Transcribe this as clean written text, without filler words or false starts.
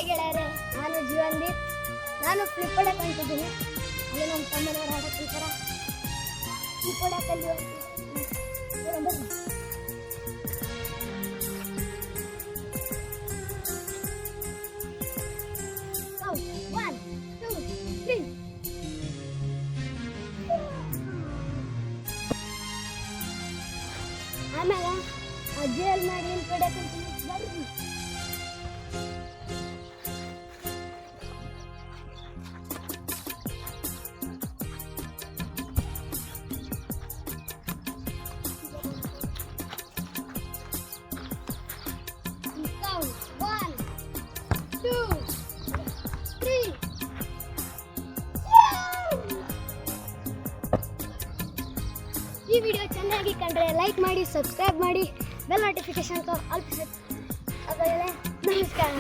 Hi ಗೆಳೆಯರೆ, ನಾನು ಜೀವನ್ದೀಪ್. ನಾನು ಫ್ಲಿಪ್ ಹೊಡಕ್ಕೆ ಅಂತಿದ್ದೀನಿ. ಅಲ್ಲಿ ನಮ್ಮ ತಮ್ಮನವರು ಆಡಕ್ಕಿರ್ತಾರ. ಫ್ಲಿಪ್ ಹೊಡಕಲ್ಲಿ ಒನ್ ಟೂ ತ್ರೀ. ಆಮೇಲೆ ಅಜ್ಜಿಯಲ್ಲಿ ಮಾಡಿ ಏನು ಹೊಡಕ್ಕಂತೀನಿ ಬರ್ರಿ. One, two, three. ಈ ವಿಡಿಯೋ ಚೆನ್ನಾಗಿ ಕಂಡ್ರೆ ಲೈಕ್ ಮಾಡಿ, ಸಬ್ಸ್ಕ್ರೈಬ್ ಮಾಡಿ, ಬೆಲ್ ನೋಟಿಫಿಕೇಶನ್ ಆಲ್ ಪ್ರೆಸ್. ನಮಸ್ಕಾರ.